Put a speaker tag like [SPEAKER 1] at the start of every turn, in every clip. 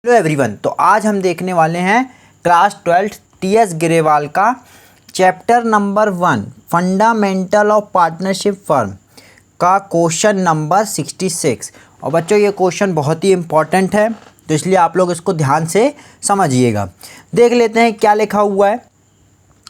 [SPEAKER 1] Hello everyone, तो आज हम देखने वाले हैं क्लास 12 टीएस ग्रेवाल का chapter number 1 fundamental of partnership firm का क्वेश्चन नंबर 66। और बच्चों ये क्वेश्चन बहुत ही इम्पोर्टेंट है, तो इसलिए आप लोग इसको ध्यान से समझिएगा। देख लेते हैं क्या लिखा हुआ है।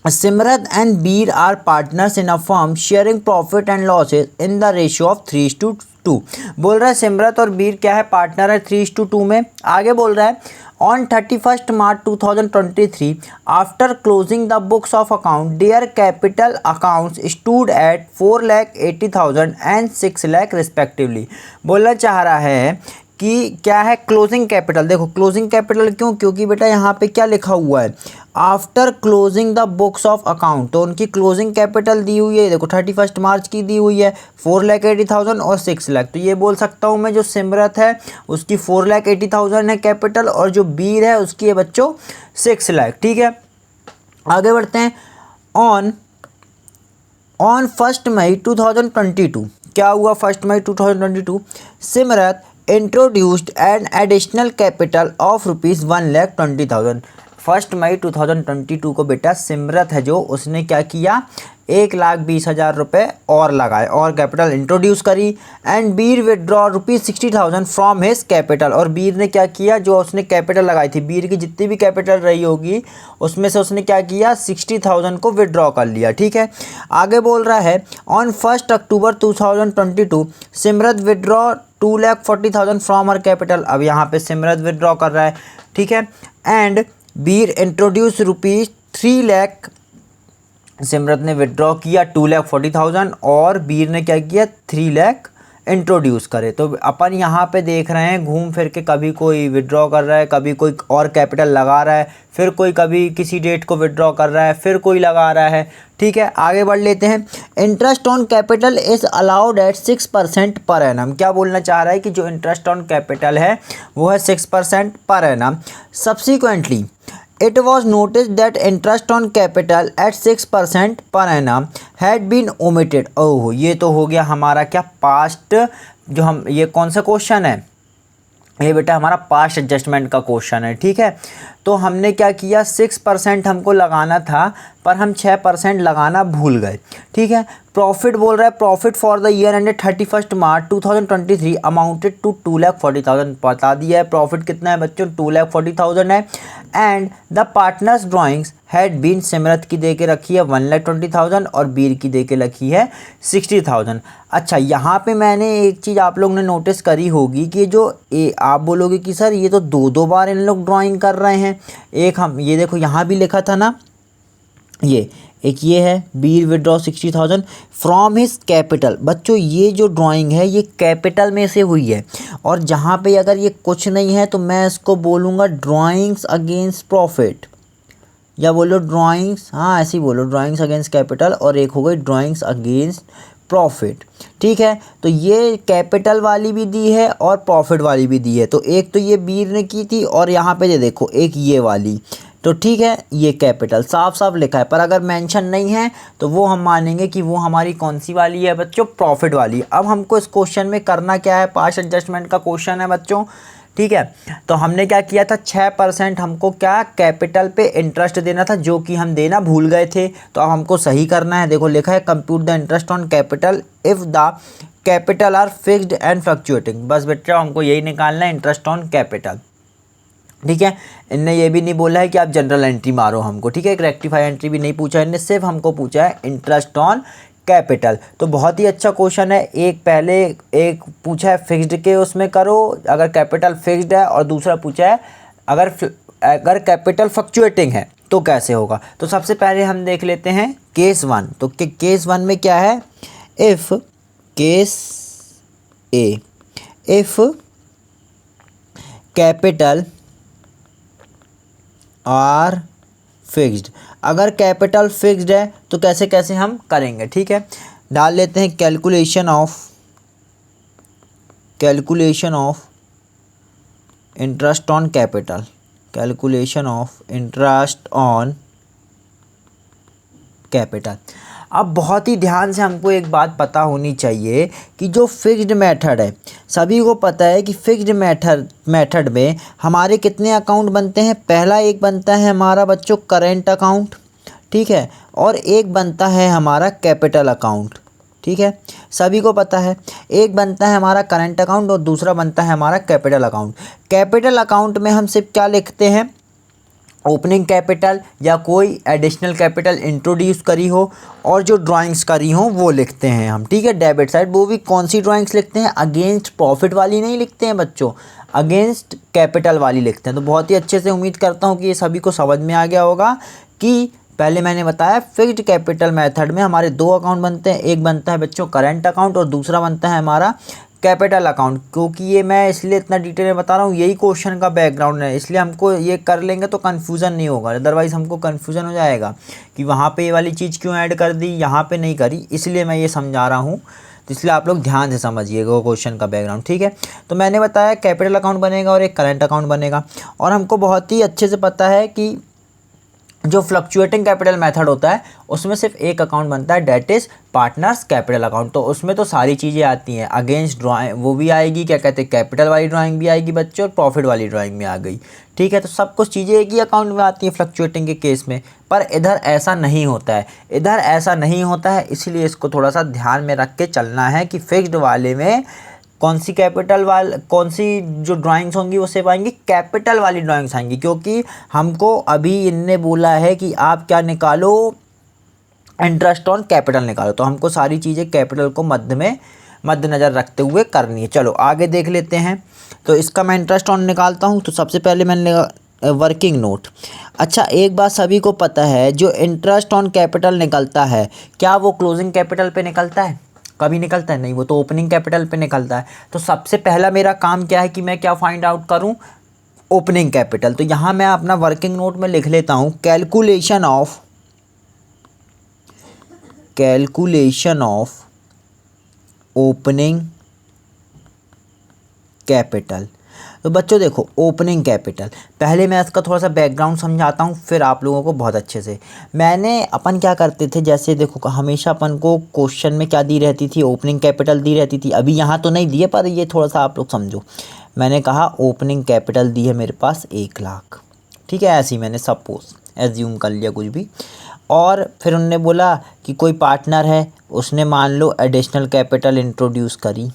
[SPEAKER 1] Simrat and Bir are partners in a firm sharing profit and losses in the ratio of 3:2। बोल रहा है सिमरत और बीर क्या है, पार्टनर है 3:2 में। आगे बोल रहा है on 31 March 2023 after closing the books of account their capital accounts stood at 4,80,000 and 6 lakh respectively. बोलना चाह रहा है कि क्या है क्लोजिंग कैपिटल। देखो क्लोजिंग कैपिटल क्यों, क्योंकि बेटा यहाँ पे क्या लिखा हुआ है, after closing the books of account. तो उनकी क्लोजिंग कैपिटल दी हुई है, देखो 31 मार्च की दी हुई है 4,80,000 और 6 लाख। तो ये बोल सकता हूँ मैं जो सिमरत है उसकी 4,80,000 है कैपिटल, और जो बीर है उसकी है बच्चों 6 लाख। ठीक है, आगे बढ़ते हैं। ऑन 1 मई 2022 क्या हुआ, 1 May 2022 Simrat introduced an additional capital of ₹1,20,000। 1 May 2022 को बेटा सिमरत है जो उसने क्या किया, 1,20,000 रुपये और लगाए और कैपिटल इंट्रोड्यूस करी। And Bir withdraw ₹60,000 from his capital. और बीर ने क्या किया, जो उसने कैपिटल लगाई थी, बीर की जितनी भी कैपिटल रही होगी उसमें से उसने क्या किया, 60,000 को विदड्रॉ कर लिया। ठीक है, आगे बोल रहा है on 1 October 2022 Simrat withdraw 2,40,000 from her capital. अब यहाँ पे सिमरत विदड्रॉ कर रहा है। ठीक है, and Bir introduce ₹3 lakh. Simrat ने विड्रॉ किया 2,40,000 और बीर ने क्या किया 3 लाख इंट्रोड्यूस करे। तो अपन यहाँ पे देख रहे हैं घूम फिर के, कभी कोई विड्रॉ कर रहा है, कभी कोई और कैपिटल लगा रहा है, फिर कोई कभी किसी डेट को विड्रॉ कर रहा है, फिर कोई लगा रहा है। ठीक है, आगे बढ़ लेते हैं। Interest on capital is allowed at 6% per annum. क्या बोलना चाह रहा है कि जो इंटरेस्ट ऑन कैपिटल है वो है 6% per annum. Subsequently it was noticed that interest on capital at 6% per annum had been omitted। ओह, ये तो हो गया हमारा क्या पास्ट, जो हम ये कौन सा क्वेश्चन है, ये बेटा हमारा पास्ट एडजस्टमेंट का क्वेश्चन है। ठीक है, तो हमने क्या किया 6% हमको लगाना था पर हम 6% लगाना भूल गए। ठीक है, प्रॉफिट बोल रहा है profit for the year ended 31 March 2023 amounted to 2,40,000। बता दिया है प्रॉफिट कितना है बच्चों, 2,40,000 है। And the partners drawings had been, Simrat की दे के रखी है 1,20,000 और बीर की दे के रखी है 60,000। अच्छा, यहाँ पे मैंने एक चीज़ आप लोग ने नोटिस करी होगी कि जो आप बोलोगे कि सर ये तो दो बार इन लोग ड्राइंग कर रहे हैं। एक हम ये देखो यहाँ भी लिखा था ना, ये एक ये है बीर विड्रॉ 60,000 फ्रॉम हिज कैपिटल। बच्चों ये जो ड्राइंग है ये कैपिटल में से हुई है, और जहाँ पे अगर ये कुछ नहीं है तो मैं इसको बोलूँगा ड्राइंग्स अगेंस्ट प्रॉफिट, या बोलो ड्राइंग्स, हाँ ऐसे ही बोलो ड्राइंग्स अगेंस्ट कैपिटल, और एक हो गई ड्राइंग्स अगेंस्ट प्रॉफिट। ठीक है, तो ये कैपिटल वाली भी दी है और प्रॉफिट वाली भी दी है। तो एक तो ये बीर ने की थी और यहाँ पे ये देखो एक ये वाली। तो ठीक है, ये कैपिटल साफ साफ लिखा है, पर अगर मेंशन नहीं है तो वो हम मानेंगे कि वो हमारी कौन सी वाली है बच्चों, प्रॉफिट वाली। अब हमको इस क्वेश्चन में करना क्या है, पास्ट एडजस्टमेंट का क्वेश्चन है बच्चों। ठीक है, तो हमने क्या किया था 6% हमको क्या कैपिटल पे इंटरेस्ट देना था, जो कि हम देना भूल गए थे। तो अब हमको सही करना है। देखो लिखा है compute the interest on capital if the capital R fixed and fluctuating. बस बेटा हमको यही निकालना है, इंटरेस्ट ऑन कैपिटल। ठीक है, इनने ये भी नहीं बोला है कि आप जनरल एंट्री मारो हमको। ठीक है, एक रेक्टिफाई एंट्री भी नहीं पूछा है, इनने सिर्फ हमको पूछा है इंटरेस्ट ऑन कैपिटल। तो बहुत ही अच्छा क्वेश्चन है। एक पहले एक पूछा है फिक्स्ड के उसमें करो अगर कैपिटल फिक्स्ड है, और दूसरा पूछा है अगर कैपिटल फ्लक्चुएटिंग है तो कैसे होगा। तो सबसे पहले हम देख लेते हैं केस 1। तो केस 1 में क्या है, if case A if capital R fixed. अगर कैपिटल फिक्स्ड है तो कैसे कैसे हम करेंगे। ठीक है, डाल लेते हैं calculation of interest on capital, calculation of interest on capital. अब बहुत ही ध्यान से हमको एक बात पता होनी चाहिए कि जो फिक्स्ड मेथड है, सभी को पता है कि फिक्स्ड मेथड में हमारे कितने अकाउंट बनते हैं। पहला एक बनता है हमारा बच्चों करेंट अकाउंट, ठीक है, और एक बनता है हमारा कैपिटल अकाउंट, ठीक है, सभी को पता है। एक बनता है हमारा करंट अकाउंट और दूसरा बनता है हमारा कैपिटल अकाउंट। कैपिटल अकाउंट में हम सिर्फ क्या लिखते हैं, ओपनिंग कैपिटल या कोई एडिशनल कैपिटल इंट्रोड्यूस करी हो और जो ड्राइंग्स करी हो वो लिखते हैं हम, ठीक है। डेबिट साइड वो भी कौन सी ड्राइंग्स लिखते हैं, अगेंस्ट प्रॉफिट वाली नहीं लिखते हैं बच्चों, अगेंस्ट कैपिटल वाली लिखते हैं। तो बहुत ही अच्छे से उम्मीद करता हूँ कि ये सभी को समझ में आ गया होगा कि पहले मैंने बताया फिक्स्ड कैपिटल मेथड में हमारे दो अकाउंट बनते हैं, एक बनता है बच्चों करंट अकाउंट और दूसरा बनता है हमारा कैपिटल अकाउंट। क्योंकि ये मैं इसलिए इतना डिटेल में बता रहा हूँ, यही क्वेश्चन का बैकग्राउंड है, इसलिए हमको ये कर लेंगे तो कन्फ्यूज़न नहीं होगा, अदरवाइज़ हमको कन्फ्यूज़न हो जाएगा कि वहाँ पे ये वाली चीज़ क्यों ऐड कर दी, यहाँ पे नहीं करी, इसलिए मैं ये समझा रहा हूँ। तो इसलिए आप लोग ध्यान से समझिएगा क्वेश्चन का बैकग्राउंड, ठीक है। तो मैंने बताया कैपिटल अकाउंट बनेगा और एक करंट अकाउंट बनेगा, और हमको बहुत ही अच्छे से पता है कि जो फ्लक्चुएटिंग कैपिटल मेथड होता है उसमें सिर्फ एक अकाउंट बनता है, that is partners capital account. तो उसमें तो सारी चीज़ें आती हैं, अगेंस्ट ड्राइंग वो भी आएगी, क्या कहते हैं कैपिटल वाली ड्राइंग भी आएगी बच्चे, और प्रॉफिट वाली ड्राइंग भी आ गई, ठीक है। तो सब कुछ चीज़ें एक ही अकाउंट में आती हैं फ्लक्चुएटिंग के केस में, पर इधर ऐसा नहीं होता है, इधर ऐसा नहीं होता है, इसलिए इसको थोड़ा सा ध्यान में रख के चलना है कि फिक्स्ड वाले में कौन सी कौन सी जो ड्राइंग्स होंगी वो सिर्फ आएंगी कैपिटल वाली ड्राइंग्स आएंगी। क्योंकि हमको अभी इनने बोला है कि आप क्या निकालो, इंटरेस्ट ऑन कैपिटल निकालो, तो हमको सारी चीज़ें कैपिटल को मद्देनज़र रखते हुए करनी है। चलो आगे देख लेते हैं। तो इसका मैं इंटरेस्ट ऑन निकालता हूँ। तो सबसे पहले मैंने वर्किंग नोट। अच्छा, एक बात सभी को पता है, जो इंटरेस्ट ऑन कैपिटल निकलता है क्या वो क्लोजिंग कैपिटल पे निकलता है? कभी निकलता है नहीं, वो तो ओपनिंग कैपिटल पे निकलता है। तो सबसे पहला मेरा काम क्या है कि मैं क्या फाइंड आउट करूं, ओपनिंग कैपिटल। तो यहाँ मैं अपना वर्किंग नोट में लिख लेता हूँ कैलकुलेशन ऑफ ओपनिंग कैपिटल। तो बच्चों देखो, ओपनिंग कैपिटल, पहले मैं इसका थोड़ा सा बैकग्राउंड समझाता हूँ फिर आप लोगों को बहुत अच्छे से। मैंने अपन क्या करते थे, जैसे देखो हमेशा अपन को क्वेश्चन में क्या दी रहती थी, ओपनिंग कैपिटल दी रहती थी। अभी यहाँ तो नहीं दी है, पर ये थोड़ा सा आप लोग समझो। मैंने कहा ओपनिंग कैपिटल दी है मेरे पास 1 लाख, ठीक है, ऐसे ही मैंने सपोज एज्यूम कर लिया कुछ भी। और फिर उनने बोला कि कोई पार्टनर है, उसने मान लो एडिशनल कैपिटल इंट्रोड्यूस करी,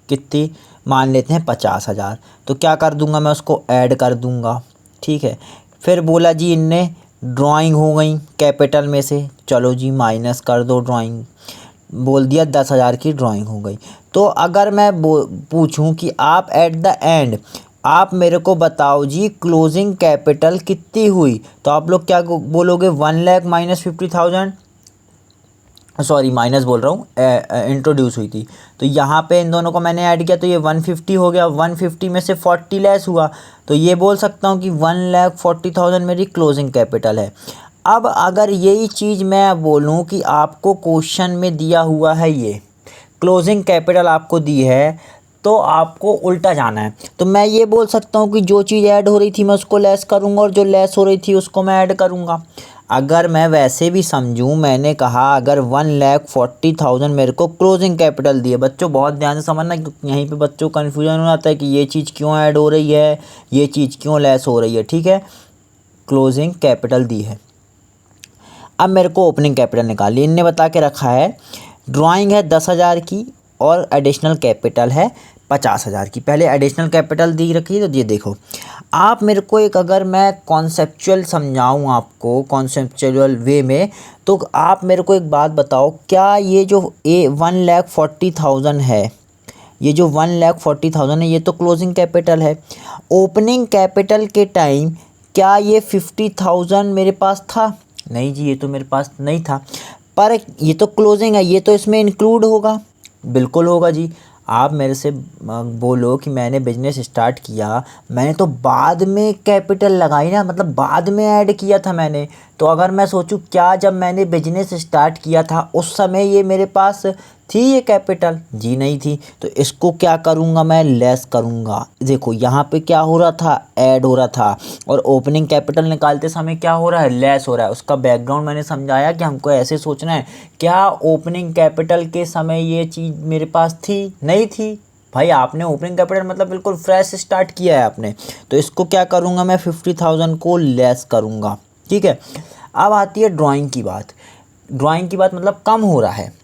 [SPEAKER 1] कितनी मान लेते हैं 50,000। तो क्या कर दूंगा मैं, उसको ऐड कर दूंगा, ठीक है। फिर बोला जी इनने ड्राइंग हो गई कैपिटल में से, चलो जी माइनस कर दो ड्राइंग, बोल दिया 10,000 की ड्राइंग हो गई। तो अगर मैं पूछूं कि आप एट द एंड आप मेरे को बताओ जी क्लोजिंग कैपिटल कितनी हुई, तो आप लोग क्या बोलोगे, 1 लाख माइनस 50,000, सॉरी माइनस बोल रहा हूँ, इंट्रोड्यूस हुई थी। तो यहाँ पे इन दोनों को मैंने ऐड किया तो ये 150 हो गया, 150 में से 40 लेस हुआ, तो ये बोल सकता हूँ कि 1,40,000 मेरी क्लोजिंग कैपिटल है। अब अगर यही चीज़ मैं बोलूँ कि आपको क्वेश्चन में दिया हुआ है, ये क्लोजिंग कैपिटल आपको दी है, तो आपको उल्टा जाना है। तो मैं ये बोल सकता हूँ कि जो चीज़ ऐड हो रही थी मैं उसको लेस करूँगा और जो लेस हो रही थी उसको मैं ऐड करूँगा। अगर मैं वैसे भी समझूं, मैंने कहा अगर 1,40,000 मेरे को क्लोजिंग कैपिटल दी है, बच्चों बहुत ध्यान से समझना क्योंकि यहीं पे बच्चों को कन्फ्यूजन हो जाता है कि ये चीज़ क्यों ऐड हो रही है, ये चीज़ क्यों लेस हो रही है, ठीक है। क्लोजिंग कैपिटल दी है, अब मेरे को ओपनिंग कैपिटल निकाली, इनने बता के रखा है ड्राइंग है 10,000 की और एडिशनल कैपिटल है 50,000 की। पहले एडिशनल कैपिटल दी रखी है, तो ये देखो आप मेरे को एक, अगर मैं कॉन्सेप्चुअल समझाऊँ आपको कॉन्सेप्चुअल वे में, तो आप मेरे को एक बात बताओ, क्या ये जो 1,40,000 है, ये जो 1,40,000 है, ये तो क्लोजिंग कैपिटल है। ओपनिंग कैपिटल के टाइम क्या ये 50,000 मेरे पास था? नहीं जी, ये तो मेरे पास नहीं था, पर ये तो क्लोजिंग है, ये तो इसमें इंक्लूड होगा, बिल्कुल होगा जी। आप मेरे से बोलो कि मैंने बिजनेस स्टार्ट किया, मैंने तो बाद में कैपिटल लगाई ना, मतलब बाद में ऐड किया था मैंने। तो अगर मैं सोचूं क्या जब मैंने बिजनेस स्टार्ट किया था उस समय ये मेरे पास थी ये कैपिटल? जी नहीं थी। तो इसको क्या करूँगा मैं? लेस करूँगा। देखो यहाँ पे क्या हो रहा था? ऐड हो रहा था। और ओपनिंग कैपिटल निकालते समय क्या हो रहा है? लेस हो रहा है। उसका बैकग्राउंड मैंने समझाया कि हमको ऐसे सोचना है, क्या ओपनिंग कैपिटल के समय ये चीज़ मेरे पास थी? नहीं थी। भाई आपने ओपनिंग कैपिटल मतलब बिल्कुल फ्रेश स्टार्ट किया है आपने। तो इसको क्या करूँगा मैं? 50,000 को लेस करूँगा। ठीक है। अब आती है ड्राइंग की बात। ड्राइंग की बात मतलब कम हो रहा है।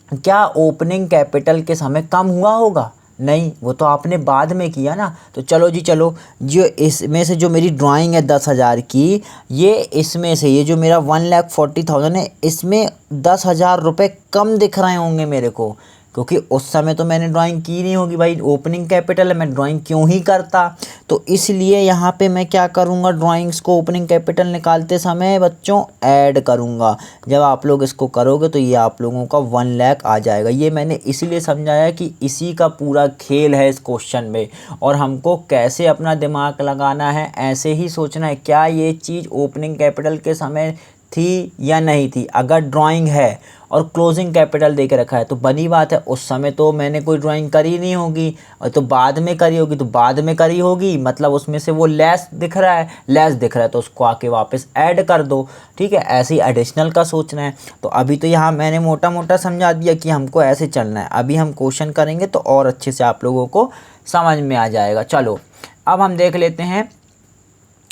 [SPEAKER 1] क्या ओपनिंग कैपिटल के समय कम हुआ होगा? नहीं, वो तो आपने बाद में किया ना। तो चलो जी चलो, जो इसमें से जो मेरी ड्राइंग है 10,000 की, ये इसमें से ये जो मेरा 1,40,000 है, इसमें 10,000 रुपये कम दिख रहे होंगे मेरे को, क्योंकि उस समय तो मैंने ड्राइंग की नहीं होगी। भाई ओपनिंग कैपिटल है, मैं ड्राइंग क्यों ही करता। तो इसलिए यहाँ पे मैं क्या करूँगा? ड्राइंग्स को ओपनिंग कैपिटल निकालते समय बच्चों ऐड करूँगा। जब आप लोग इसको करोगे तो ये आप लोगों का 1 लाख आ जाएगा। ये मैंने इसलिए समझाया कि इसी का पूरा खेल है इस क्वेश्चन में, और हमको कैसे अपना दिमाग लगाना है, ऐसे ही सोचना है क्या ये चीज़ ओपनिंग कैपिटल के समय थी या नहीं थी। अगर ड्राइंग है और क्लोजिंग कैपिटल दे के रखा है तो बनी बात है उस समय तो मैंने कोई ड्राइंग करी नहीं होगी, और तो बाद में करी होगी, तो बाद में करी होगी मतलब उसमें से वो लेस दिख रहा है, लेस दिख रहा है तो उसको आके वापस ऐड कर दो। ठीक है, ऐसे ही एडिशनल का सोचना है। तो अभी तो यहाँ मैंने मोटा मोटा समझा दिया कि हमको ऐसे चलना है। अभी हम क्वेश्चन करेंगे तो और अच्छे से आप लोगों को समझ में आ जाएगा। चलो अब हम देख लेते हैं।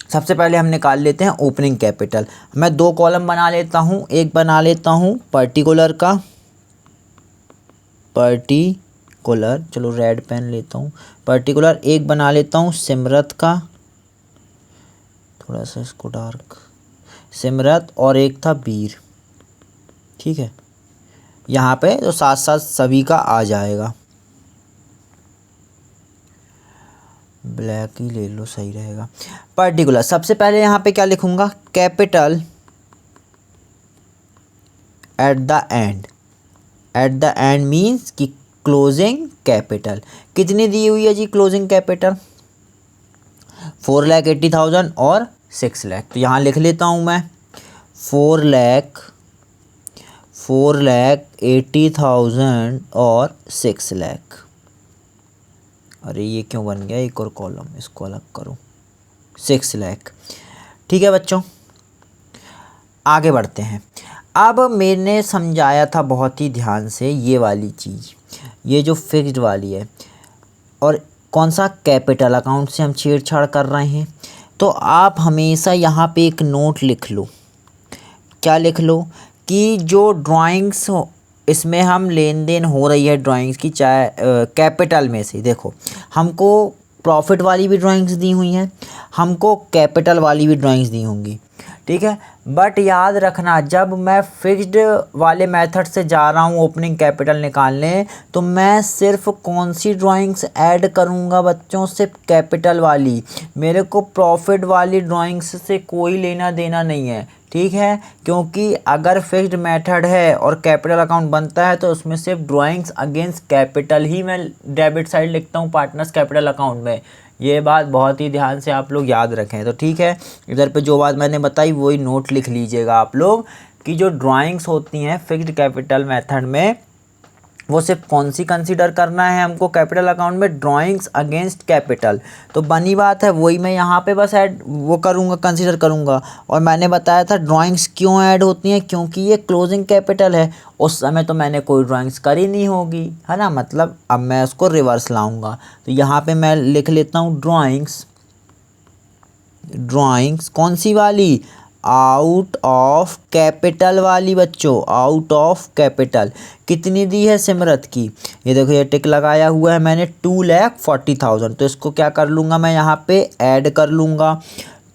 [SPEAKER 1] सबसे पहले हम निकाल लेते हैं ओपनिंग कैपिटल। मैं 2 कॉलम बना लेता हूँ। एक बना लेता हूँ पर्टिकुलर का, पर्टिकुलर, चलो रेड पेन लेता हूँ, पर्टिकुलर। एक बना लेता हूँ सिमरत का, थोड़ा सा इसको डार्क, सिमरत, और एक था वीर। ठीक है, यहाँ पे तो साथ साथ सभी का आ जाएगा। ब्लैक ही ले लो, सही रहेगा। पर्टिकुलर, सबसे पहले यहाँ पे क्या लिखूंगा? Capital at the end. At the end means कि क्लोजिंग कैपिटल कितनी दी हुई है जी? क्लोजिंग कैपिटल 4,80,000 और 6 लाख। तो यहाँ लिख लेता हूँ मैं 4,80,000 और 6 लाख। अरे ये क्यों बन गया एक और कॉलम, इसको अलग करो, 6 लाख। ठीक है बच्चों, आगे बढ़ते हैं। अब मैंने समझाया था बहुत ही ध्यान से ये वाली चीज़, ये जो फिक्स्ड वाली है, और कौन सा? कैपिटल अकाउंट से हम छेड़छाड़ कर रहे हैं। तो आप हमेशा यहाँ पे एक नोट लिख लो। क्या लिख लो? कि जो ड्राइंग्स इसमें हम लेन देन हो रही है ड्राइंग्स की, चाहे कैपिटल में से, देखो हमको प्रॉफिट वाली भी ड्राइंग्स दी हुई हैं, हमको कैपिटल वाली भी ड्राइंग्स दी होंगी। ठीक है, बट याद रखना जब मैं फिक्स्ड वाले मेथड से जा रहा हूँ ओपनिंग कैपिटल निकालने, तो मैं सिर्फ कौन सी ड्राइंग्स ऐड करूँगा बच्चों? सिर्फ कैपिटल वाली। मेरे को प्रॉफिट वाली ड्राइंग्स से कोई लेना देना नहीं है। ठीक है, क्योंकि अगर फिक्स्ड मेथड है और कैपिटल अकाउंट बनता है तो उसमें सिर्फ ड्राइंग्स अगेंस्ट कैपिटल ही मैं डेबिट साइड लिखता हूँ पार्टनर्स कैपिटल अकाउंट में। ये बात बहुत ही ध्यान से आप लोग याद रखें। तो ठीक है, इधर पे जो बात मैंने बताई वही नोट लिख लीजिएगा आप लोग, कि जो ड्राइंग्स होती हैं फिक्स्ड कैपिटल मेथड में, वो सिर्फ कौन सी कंसीडर करना है हमको कैपिटल अकाउंट में? Drawings against capital. तो बनी बात है, वही मैं यहाँ पे बस ऐड वो करूँगा, कंसीडर करूँगा। और मैंने बताया था ड्राइंग्स क्यों ऐड होती हैं, क्योंकि ये क्लोजिंग कैपिटल है। उस समय तो मैंने कोई ड्राइंग्स करी नहीं होगी, है ना, मतलब अब मैं उसको रिवर्स लाऊंगा। तो यहाँ पे मैं लिख लेता हूँ ड्राइंग्स। ड्राइंग्स कौन सी वाली? आउट ऑफ कैपिटल वाली बच्चों, आउट ऑफ कैपिटल। कितनी दी है सिमरत की? ये देखो ये टिक लगाया हुआ है मैंने, 2,40,000। तो इसको क्या कर लूँगा मैं? यहाँ पे ऐड कर लूँगा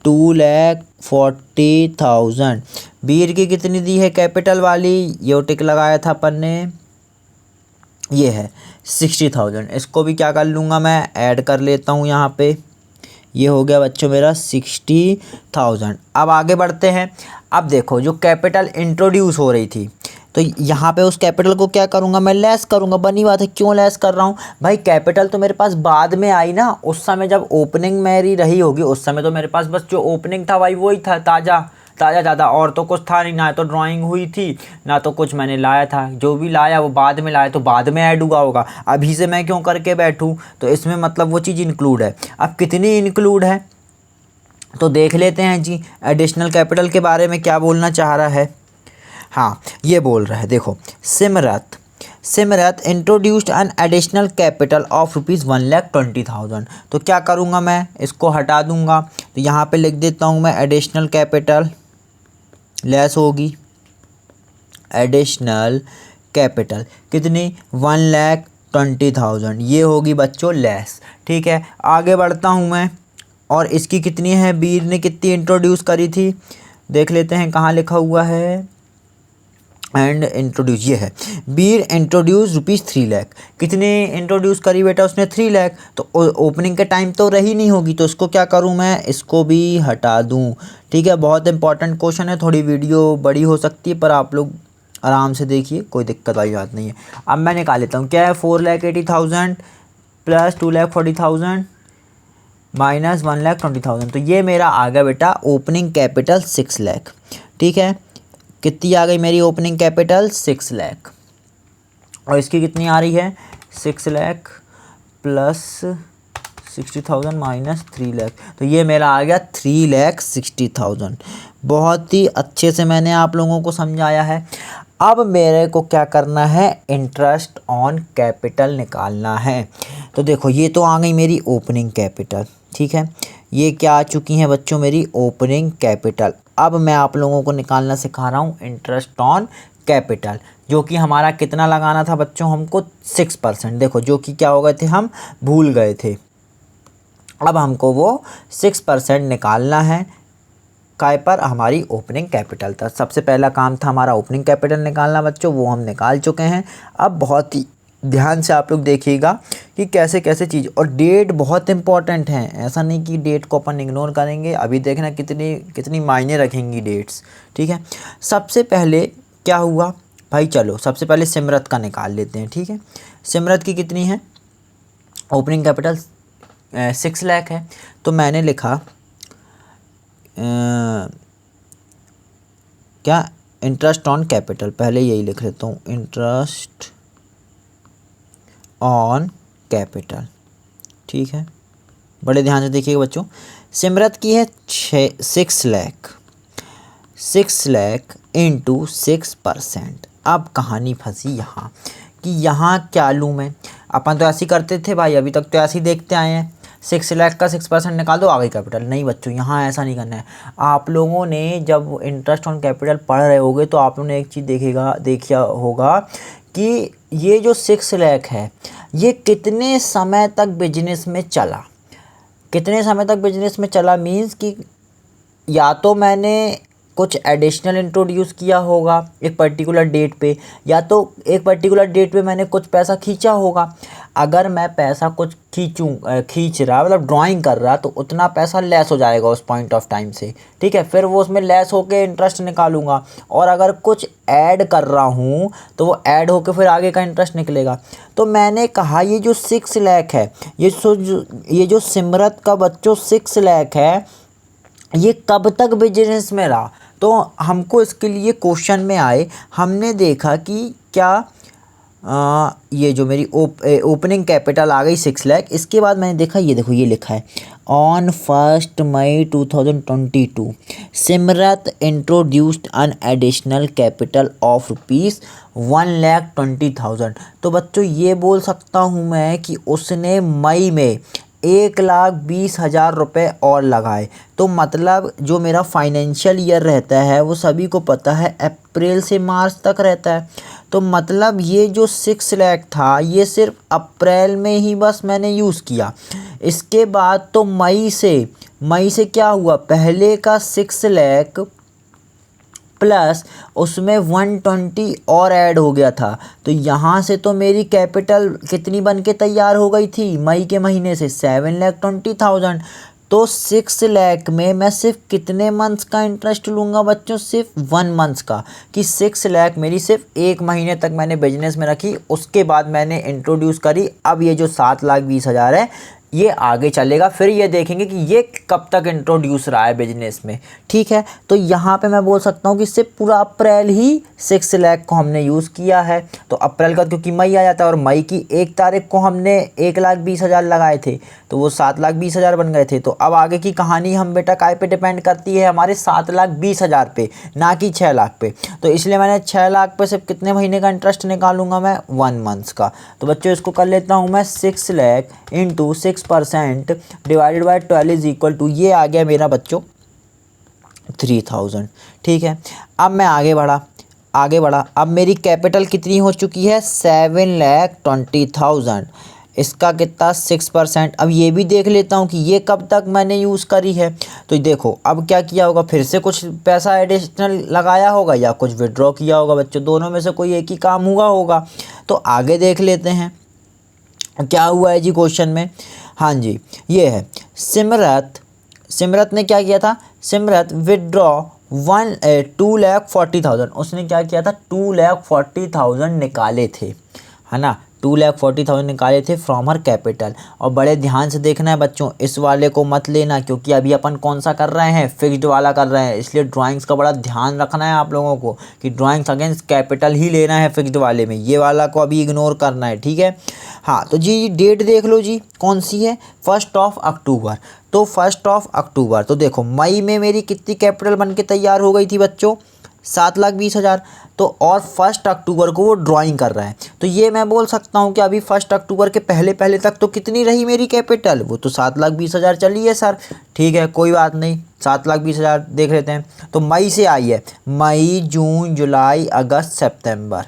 [SPEAKER 1] 2,40,000। वीर की कितनी दी है कैपिटल वाली? ये टिक लगाया था अपन ने, ये है 60,000। इसको भी क्या कर लूँगा मैं? ऐड कर लेता हूँ यहाँ पे। ये हो गया बच्चों मेरा 60,000। अब आगे बढ़ते हैं। अब देखो जो कैपिटल इंट्रोड्यूस हो रही थी, तो यहाँ पे उस कैपिटल को क्या करूँगा मैं? लेस करूँगा। बनी बात है, क्यों लेस कर रहा हूँ भाई? कैपिटल तो मेरे पास बाद में आई ना, उस समय जब ओपनिंग मेरी रही होगी उस समय तो मेरे पास बस जो ओपनिंग था भाई वही था, ताज़ा ताज़ा ज़्यादा, और तो कुछ था नहीं, ना तो ड्राइंग हुई थी ना तो कुछ मैंने लाया था। जो भी लाया वो बाद में लाया, तो बाद में ऐड हुआ होगा, अभी से मैं क्यों करके बैठूं। तो इसमें मतलब वो चीज़ इंक्लूड है। अब कितनी इंक्लूड है तो देख लेते हैं जी। एडिशनल कैपिटल के बारे में क्या बोलना चाह रहा है, हाँ ये बोल रहा है, देखो Simrat introduced an additional capital of ₹1,20,000। तो क्या करूँगा, मैं इसको हटा दूँगा, तो यहाँ पे लिख देता हूँ मैं एडिशनल कैपिटल लेस होगी, एडिशनल कैपिटल कितनी 1,20,000 ये होगी बच्चों लेस। ठीक है, आगे बढ़ता हूँ मैं, और इसकी कितनी है, बीर ने कितनी इंट्रोड्यूस करी थी, देख लेते हैं कहाँ लिखा हुआ है, एंड इंट्रोड्यूस, ये है बीर इंट्रोड्यूस ₹3 लाख। कितने इंट्रोड्यूस करी बेटा उसने, 3 लाख। तो ओपनिंग के टाइम तो रही नहीं होगी, तो इसको क्या करूं मैं, इसको भी हटा दूं। ठीक है, बहुत इंपॉर्टेंट क्वेश्चन है, थोड़ी वीडियो बड़ी हो सकती है पर आप लोग आराम से देखिए, कोई दिक्कत वाली बात नहीं है। अब मैं निकाल लेता हूँ, क्या है 4,80,000 प्लस 2,40,000 माइनस 1,20,000। तो ये मेरा आ गया बेटा ओपनिंग कैपिटल 6 लाख। ठीक है, कितनी आ गई मेरी ओपनिंग कैपिटल 6 लाख, और इसकी कितनी आ रही है 6 लाख प्लस 60,000 माइनस 3 लाख। तो ये मेरा आ गया 3,60,000। बहुत ही अच्छे से मैंने आप लोगों को समझाया है। अब मेरे को क्या करना है, इंटरेस्ट ऑन कैपिटल निकालना है। तो देखो ये तो आ गई मेरी ओपनिंग कैपिटल। ठीक है, ये क्या आ चुकी हैं बच्चों, मेरी ओपनिंग कैपिटल। अब मैं आप लोगों को निकालना सिखा रहा हूँ इंटरेस्ट ऑन कैपिटल, जो कि हमारा कितना लगाना था बच्चों, हमको 6%। देखो जो कि क्या हो गए थे, हम भूल गए थे। अब हमको वो 6% निकालना है, काय पर, हमारी ओपनिंग कैपिटल था। सबसे पहला काम था हमारा ओपनिंग कैपिटल निकालना बच्चों, वो हम निकाल चुके हैं। अब बहुत ही ध्यान से आप लोग देखिएगा कि कैसे कैसे चीज़, और डेट बहुत इंपॉर्टेंट है, ऐसा नहीं कि डेट को अपन इग्नोर करेंगे। अभी देखना कितनी कितनी मायने रखेंगी डेट्स। ठीक है, सबसे पहले क्या हुआ भाई, चलो सबसे पहले सिमरत का निकाल लेते हैं। ठीक है, सिमरत की कितनी है ओपनिंग कैपिटल 6 लाख है। तो मैंने लिखा क्या, इंटरेस्ट ऑन कैपिटल, पहले यही लिख लेता हूँ, इंटरेस्ट ऑन कैपिटल। ठीक है, बड़े ध्यान से देखिएगा बच्चों। सिमरत की है 6 लाख, 6 लाख इंटू 6%। अब कहानी फंसी यहाँ कि यहाँ क्या लूँ मैं, अपन तो ऐसे ही करते थे भाई, अभी तक तो ऐसे ही देखते आए हैं, 6 लाख का 6% निकाल दो आ गई कैपिटल। नहीं बच्चों, यहाँ ऐसा नहीं करना है। आप लोगों ने जब इंटरेस्ट ऑन कैपिटल पढ़ रहे होगे तो आप लोगों ने एक चीज़ देखा होगा कि ये जो 6 लाख है ये कितने समय तक बिजनेस में चला। कितने समय तक बिजनेस में चला मीन्स कि या तो मैंने कुछ एडिशनल इंट्रोड्यूस किया होगा एक पर्टिकुलर डेट पे, या तो एक पर्टिकुलर डेट पे मैंने कुछ पैसा खींचा होगा। अगर मैं पैसा कुछ खींच रहा मतलब ड्राइंग कर रहा, तो उतना पैसा लेस हो जाएगा उस पॉइंट ऑफ टाइम से। ठीक है, फिर वो उसमें लेस होके इंटरेस्ट निकालूंगा, और अगर कुछ ऐड कर रहा हूँ तो वो ऐड होके फिर आगे का इंटरेस्ट निकलेगा। तो मैंने कहा ये जो 6 लाख है, ये जो सिमरत का बच्चों 6 लाख है, ये कब तक बिजनेस में रहा। तो हमको इसके लिए क्वेश्चन में आए, हमने देखा कि क्या ये जो मेरी ओपनिंग कैपिटल आ गई 6 लाख। इसके बाद मैंने देखा, ये देखो ये लिखा है on 1 May 2022 Simrat introduced an additional capital of ₹1,20,000। तो बच्चों ये बोल सकता हूँ मैं कि उसने मई में 1,20,000 रुपये और लगाए। तो मतलब जो मेरा फाइनेंशियल ईयर रहता है वो सभी को पता है अप्रैल से मार्च तक रहता है। तो मतलब ये जो 6 लाख था ये सिर्फ अप्रैल में ही बस मैंने यूज़ किया। इसके बाद तो मई से क्या हुआ, पहले का 6 लाख प्लस उसमें 120 और ऐड हो गया था। तो यहाँ से तो मेरी कैपिटल कितनी बन के तैयार हो गई थी मई के महीने से, 7,20,000। तो 6 लाख में मैं सिर्फ कितने मंथ्स का इंटरेस्ट लूँगा बच्चों, सिर्फ 1 मंथ्स का, कि 6 लाख मेरी सिर्फ 1 महीने तक मैंने बिजनेस में रखी। उसके बाद मैंने इंट्रोड्यूस करी। अब ये जो 7,20,000 है ये आगे चलेगा, फिर ये देखेंगे कि ये कब तक इंट्रोड्यूस रहा है बिजनेस में। ठीक है, तो यहाँ पे मैं बोल सकता हूँ कि सिर्फ पूरा अप्रैल ही 6 लाख को हमने यूज़ किया है। तो अप्रैल का क्योंकि मई आ जाता है और मई की 1 तारीख को हमने 1,20,000 लगाए थे, तो वो 7,20,000 बन गए थे। तो अब आगे की कहानी हम बेटा काय पे डिपेंड करती है, हमारे 7,20,000 पे, ना कि 6 लाख पे। तो इसलिए मैंने 6 लाख पे सिर्फ कितने महीने का इंटरेस्ट निकालूंगा मैं, 1 मंथ्स का। तो बच्चों इसको कर लेता हूँ मैं 6 lakh into 6% divided by 12 is equal to, ये आ गया मेरा बच्चों 3,000। ठीक है, अब मैं आगे बढ़ा। अब मेरी कैपिटल कितनी हो चुकी है, 7,20,000। इसका कितना 6%। अब ये भी देख लेता हूँ कि ये कब तक मैंने यूज़ करी है। तो देखो अब क्या किया होगा, फिर से कुछ पैसा एडिशनल लगाया होगा या कुछ विड्रॉ किया होगा बच्चों, दोनों में से कोई एक ही काम हुआ होगा। तो आगे देख लेते हैं क्या हुआ है जी क्वेश्चन में। हाँ जी, ये है सिमरत ने क्या किया था, सिमरत विड्रॉ 2,40,000। उसने क्या किया था, 2,40,000 निकाले थे, है ना, 2,40,000 निकाले थे फ्रॉम हर कैपिटल। और बड़े ध्यान से देखना है बच्चों, इस वाले को मत लेना, क्योंकि अभी अपन कौन सा कर रहे हैं, फिक्स्ड वाला कर रहे हैं। इसलिए ड्राइंग्स का बड़ा ध्यान रखना है आप लोगों को कि ड्राइंग्स अगेंस्ट कैपिटल ही लेना है फिक्स्ड वाले में, ये वाला को अभी इग्नोर करना है। ठीक है, हाँ, तो जी डेट देख लो जी कौन सी है, 1 अक्टूबर। तो 1 अक्टूबर, तो देखो मई में मेरी कितनी कैपिटल बन के तैयार हो गई थी बच्चों, 7,20,000। तो और 1 अक्टूबर को वो ड्राइंग कर रहा है, तो ये मैं बोल सकता हूँ कि अभी 1 अक्टूबर के पहले तक तो कितनी रही मेरी कैपिटल, वो तो 7,20,000 चली है सर। ठीक है, कोई बात नहीं, 7,20,000 देख लेते हैं। तो मई से आई है, मई, जून, जुलाई, अगस्त, सितंबर,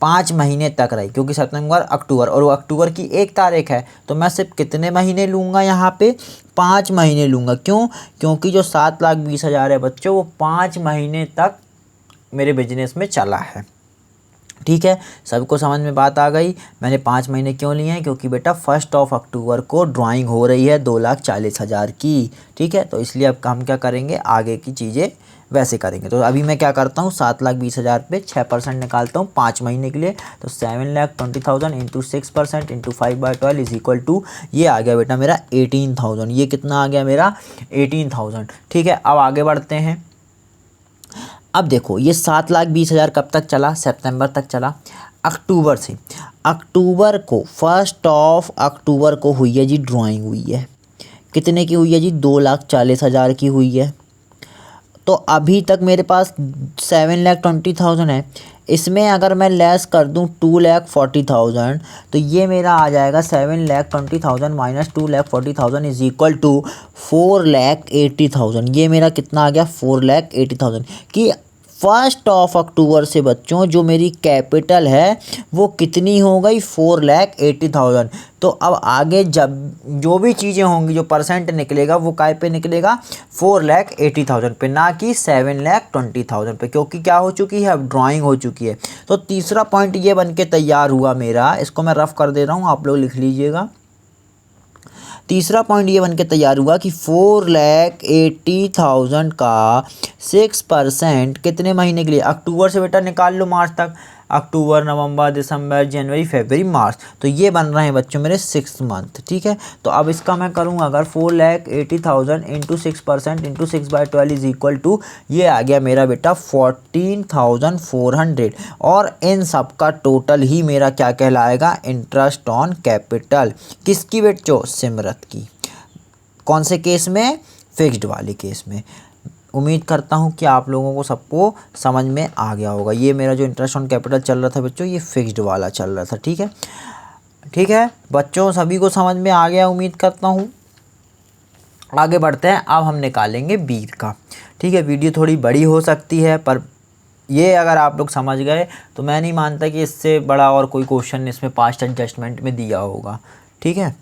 [SPEAKER 1] 5 महीने तक रही, क्योंकि सितंबर, अक्टूबर, और वो अक्टूबर की 1 तारीख है। तो मैं सिर्फ कितने महीने लूँगा यहाँ पे, 5 महीने लूँगा। क्यों, क्योंकि जो 7,20,000 है बच्चों, वो 5 महीने तक मेरे बिजनेस में चला है। ठीक है, सबको समझ में बात आ गई। मैंने 5 महीने क्यों लिए हैं, क्योंकि बेटा 1 अक्टूबर को ड्राइंग हो रही है 2,40,000 की। ठीक है, तो इसलिए अब हम क्या करेंगे, आगे की चीज़ें वैसे करेंगे। तो अभी मैं क्या करता हूँ, 7,20,000 पे 6% निकालता हूँ 5 महीने के लिए। तो 7,20,000 into 6% into 5/12 is equal to, ये आ गया बेटा मेरा 18,000। ये कितना आ गया मेरा, 18,000। ठीक है, अब आगे बढ़ते हैं। अब देखो ये 7,20,000 कब तक चला, सितंबर तक चला। अक्टूबर से, अक्टूबर को 1 अक्टूबर को हुई है जी ड्राइंग हुई है, कितने की हुई है जी, 2,40,000 की हुई है। तो अभी तक मेरे पास 7,20,000 है। इसमें अगर मैं लेस कर दूं 2,40,000, तो ये मेरा आ जाएगा 7,20,000 माइनस 2,40,000 इज इक्वल टू 4,80,000। ये मेरा कितना आ गया, 4,80,000 कि 1 अक्टूबर से बच्चों जो मेरी कैपिटल है वो कितनी हो गई, 4,80,000। तो अब आगे जब जो भी चीज़ें होंगी, जो परसेंट निकलेगा वो काय पे निकलेगा, 4,80,000 पे, ना कि 7,20,000 पे, क्योंकि क्या हो चुकी है, अब ड्राइंग हो चुकी है। तो तीसरा पॉइंट ये बन के तैयार हुआ मेरा, इसको मैं रफ कर दे रहा हूँ, आप लोग लिख लीजिएगा। तीसरा पॉइंट ये बन के तैयार हुआ कि 4,80,000 का 6% कितने महीने के लिए, अक्टूबर से बेटा निकाल लो मार्च तक, अक्टूबर, नवंबर, दिसंबर, जनवरी, फरवरी, मार्च। तो ये बन रहे हैं बच्चों मेरे 6 मंथ। ठीक है, तो अब इसका मैं करूँगा अगर 4,80,000 into 6% into 6/12 is equal to, ये आ गया मेरा बेटा 14,400। और इन सब का टोटल ही मेरा क्या कहलाएगा, इंटरेस्ट ऑन कैपिटल। किसकी बच्चों, सिमरत की। कौन से केस में, फिक्स्ड वाले केस में। उम्मीद करता हूँ कि आप लोगों को सबको समझ में आ गया होगा। ये मेरा जो इंटरेस्ट ऑन कैपिटल चल रहा था बच्चों, ये फिक्स्ड वाला चल रहा था। ठीक है, ठीक है बच्चों, सभी को समझ में आ गया उम्मीद करता हूँ। आगे बढ़ते हैं, अब हम निकालेंगे बीर का। ठीक है, वीडियो थोड़ी बड़ी हो सकती है, पर ये अगर आप लोग समझ गए तो मैं नहीं मानता कि इससे बड़ा और कोई क्वेश्चन इसमें पास्ट एडजस्टमेंट में दिया होगा। ठीक है,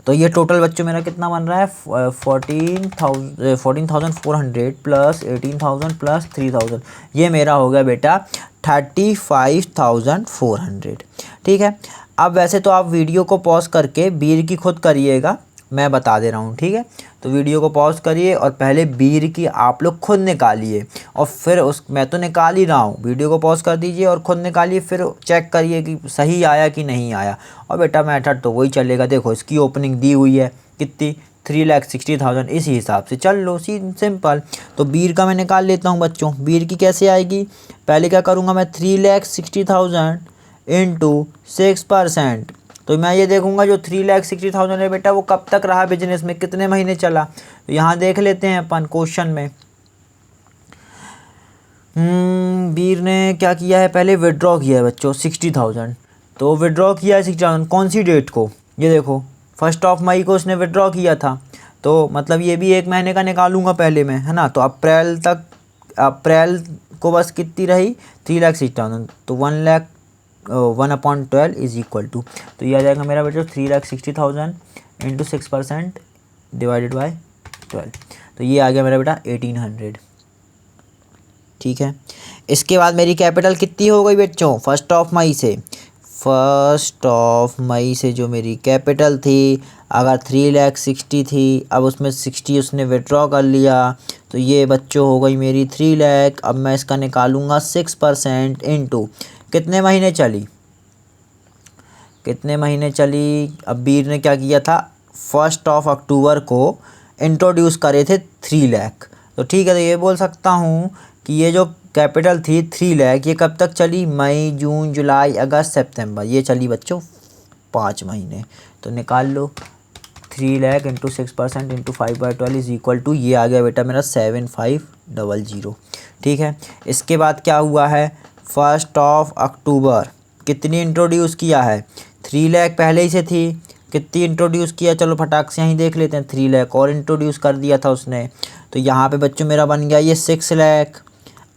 [SPEAKER 1] तो ये टोटल बच्चों मेरा कितना बन रहा है, 14,400 प्लस 18,000 प्लस 3,000, ये मेरा हो गया बेटा 35,400। ठीक है, अब वैसे तो आप वीडियो को पॉज करके बीर की खुद करिएगा, मैं बता दे रहा हूँ, ठीक है। तो वीडियो को पॉज करिए और पहले बीर की आप लोग खुद निकालिए और फिर मैं तो निकाल ही रहा हूँ, वीडियो को पॉज कर दीजिए और खुद निकालिए, फिर चेक करिए कि सही आया कि नहीं आया। और बेटा मेथड तो वही चलेगा। देखो इसकी ओपनिंग दी हुई है कितनी, 3,60,000, इसी हिसाब से चल लो, सिंपल। तो बीर का मैं निकाल लेता हूँ बच्चों। बीर की कैसे आएगी, पहले क्या करूँगा मैं, 3,60,000 इंटू 6%। तो मैं ये देखूंगा जो 3,60,000 है बेटा वो कब तक रहा बिजनेस में, कितने महीने चला। तो यहाँ देख लेते हैं अपन क्वेश्चन में। बीर ने क्या किया है, पहले विड्रॉ किया है बच्चों 60,000। तो विड्रॉ किया है 60,000 कौन सी डेट को, ये देखो 1 मई को उसने विड्रॉ किया था। तो मतलब ये भी 1 महीने का निकालूंगा पहले मैं, है ना। तो अप्रैल तक, अप्रैल को बस कितनी रही, 3,60,000। तो 1/12 इज इक्वल टू, तो ये आ जाएगा मेरा बेटा 3,60,000 इंटू 6% डिवाइडेड बाय 12। तो ये आ गया मेरा बेटा 1,800, ठीक है। इसके बाद मेरी कैपिटल कितनी हो गई बच्चों, 1 मई से, 1 मई से जो मेरी कैपिटल थी, अगर 3,60,000 थी, अब उसमें 60 उसने विड्रॉ कर लिया, तो ये बच्चों हो गई मेरी 3,00,000। अब मैं इसका निकालूंगा 6% इंटू कितने महीने चली, कितने महीने चली। अब बीर ने क्या किया था, 1 अक्टूबर को इंट्रोड्यूस करे थे 3,00,000। तो ठीक है, तो ये बोल सकता हूँ कि ये जो कैपिटल थी 3,00,000 ये कब तक चली, मई, जून, जुलाई, अगस्त, सितंबर, ये चली बच्चों 5 महीने। तो निकाल लो 3,00,000 into 6% into 5/12 is equal to, ये आ गया बेटा मेरा 7,500, ठीक है। इसके बाद क्या हुआ है, 1 अक्टूबर कितनी इंट्रोड्यूस किया है, 3,00,000 पहले ही से थी, कितनी इंट्रोड्यूस किया, चलो फटाक से यहीं देख लेते हैं, 3,00,000 और इंट्रोड्यूस कर दिया था उसने। तो यहाँ पे बच्चों मेरा बन गया ये 6,00,000।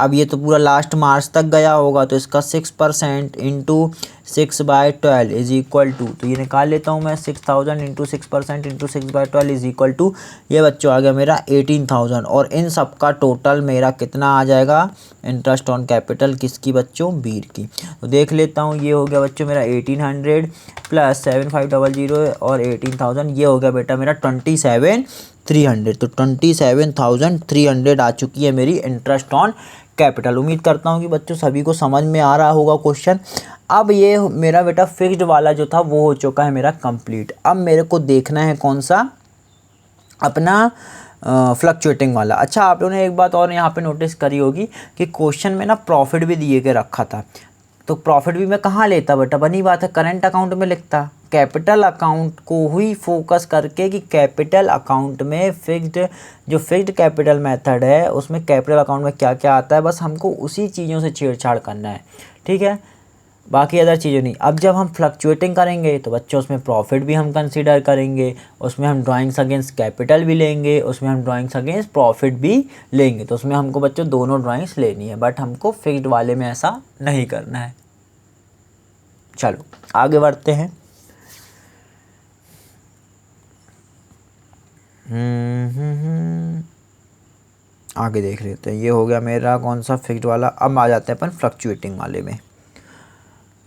[SPEAKER 1] अब ये तो पूरा लास्ट मार्च तक गया होगा, तो इसका 6% इंटू 6/12 इज इक्वल टू, तो ये निकाल लेता हूँ मैं, 6,000 into 6% into 6/12 is equal to, ये बच्चों आ गया मेरा 18,000। और इन सब का टोटल मेरा कितना आ जाएगा, इंटरेस्ट ऑन कैपिटल किसकी बच्चों, बीर की। तो देख लेता हूँ, ये हो गया बच्चों मेरा 1,800 प्लस 7,500 और 18,000, ये हो गया बेटा मेरा 27,300। तो 27,300 आ चुकी है मेरी इंटरेस्ट ऑन कैपिटल। उम्मीद करता हूँ कि बच्चों सभी को समझ में आ रहा होगा क्वेश्चन। अब ये मेरा बेटा फिक्स्ड वाला जो था वो हो चुका है मेरा कंप्लीट। अब मेरे को देखना है कौन सा, अपना फ्लक्चुएटिंग वाला। अच्छा, आप लोगों ने एक बात और यहाँ पे नोटिस करी होगी कि क्वेश्चन में ना प्रॉफिट भी दिए के रखा था। तो प्रॉफिट भी मैं कहाँ लेता बेटा, बनी बात है करंट अकाउंट में लिखता। कैपिटल अकाउंट को ही फोकस करके कि कैपिटल अकाउंट में जो फिक्स्ड कैपिटल मेथड है उसमें कैपिटल अकाउंट में क्या क्या आता है, बस हमको उसी चीज़ों से छेड़छाड़ करना है, ठीक है, बाकी अदर चीज़ें नहीं। अब जब हम फ्लक्चुएटिंग करेंगे तो बच्चों उसमें प्रॉफिट भी हम कंसीडर करेंगे, उसमें हम ड्राइंग्स अगेंस्ट कैपिटल भी लेंगे, उसमें हम ड्राइंग्स अगेंस्ट प्रॉफिट भी लेंगे। तो उसमें हमको बच्चों दोनों ड्राइंग्स लेनी है, बट हमको फिक्स्ड वाले में ऐसा नहीं करना है। चलो आगे बढ़ते हैं। आगे देख लेते हैं, ये हो गया मेरा कौन सा, फिक्स्ड वाला। अब आ जाते हैं अपन फ्लक्चुएटिंग वाले में।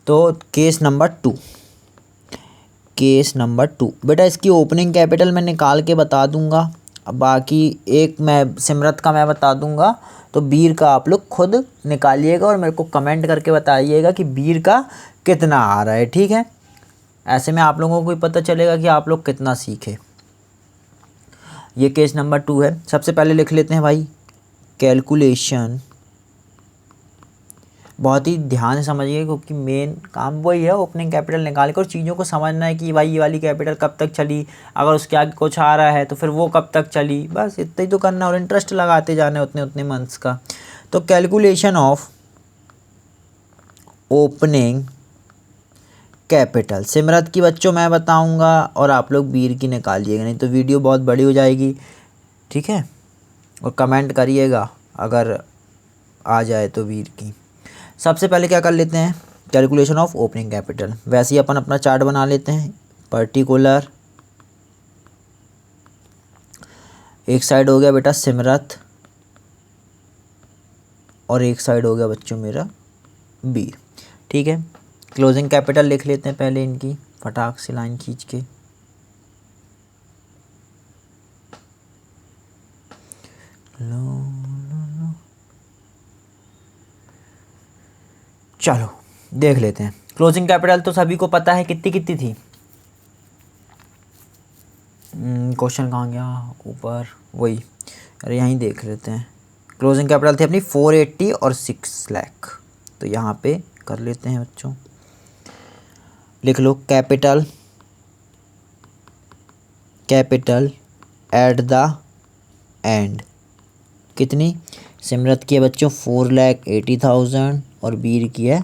[SPEAKER 1] तो केस नंबर 2, केस नंबर 2 बेटा इसकी ओपनिंग कैपिटल मैं निकाल के बता दूंगा, अब बाकी एक मैं सिमरत का मैं बता दूंगा। तो बीर का आप लोग खुद निकालिएगा और मेरे को कमेंट करके बताइएगा कि बीर का कितना आ रहा है, ठीक है। ऐसे में आप लोगों को भी पता चलेगा कि आप लोग कितना सीखे। ये केस नंबर 2 है। सबसे पहले लिख लेते हैं भाई कैलकुलेशन, बहुत ही ध्यान से समझिए क्योंकि मेन काम वही है, ओपनिंग कैपिटल निकाल कर चीज़ों को समझना है कि भाई ये वाली कैपिटल कब तक चली, अगर उसके आगे कुछ आ रहा है तो फिर वो कब तक चली, बस इतना ही तो करना और इंटरेस्ट लगाते जाना है उतने उतने मंथ्स का। तो calculation of opening capital Simrat की बच्चों मैं बताऊंगा और आप लोग बीर की निकालिएगा, नहीं तो वीडियो बहुत बड़ी हो जाएगी, ठीक है। और कमेंट करिएगा अगर आ जाए तो बीर की। सबसे पहले क्या कर लेते हैं, कैलकुलेशन ऑफ ओपनिंग कैपिटल। वैसे ही अपन अपना चार्ट बना लेते हैं। पर्टिकुलर, एक साइड हो गया बेटा सिमरत और एक साइड हो गया बच्चों मेरा बीर, ठीक है। क्लोजिंग कैपिटल लिख लेते हैं पहले इनकी, फटाक से लाइन खींच के। चलो देख लेते हैं। क्लोजिंग कैपिटल तो सभी को पता है कितनी कितनी थी। क्वेश्चन कहाँ गया, ऊपर वही, अरे यहीं देख लेते हैं। क्लोजिंग कैपिटल थी अपनी 480 और 6 लाख। तो यहाँ पे कर लेते हैं बच्चों, लिख लो कैपिटल एट द एंड कितनी, सिमरत की है बच्चों 4,80,000 और बीर की है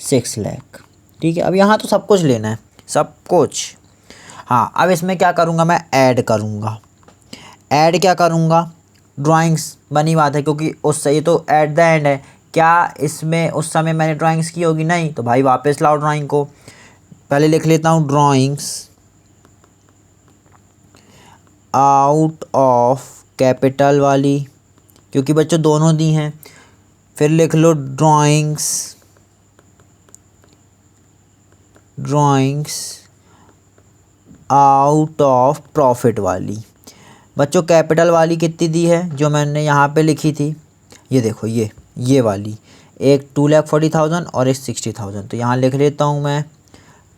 [SPEAKER 1] 6 लाख। ठीक है, अब यहाँ तो सब कुछ लेना है, सब कुछ। हाँ, अब इसमें क्या करूँगा मैं, ऐड करूँगा। ऐड क्या करूँगा, ड्राइंग्स बनी बात है, क्योंकि उस ये तो एट द एंड है। क्या इसमें उस समय मैंने ड्राइंग्स की होगी, नहीं, तो भाई वापस लाओ ड्राइंग को। पहले लिख लेता हूँ ड्राइंग्स आउट ऑफ कैपिटल वाली, क्योंकि बच्चों दोनों दी हैं। फिर लिख लो ड्राइंग्स आउट ऑफ प्रॉफिट वाली। बच्चों कैपिटल वाली कितनी दी है, जो मैंने यहाँ पे लिखी थी, ये देखो, ये वाली, एक 2,40,000 और एक 60,000। तो यहाँ लिख लेता हूँ मैं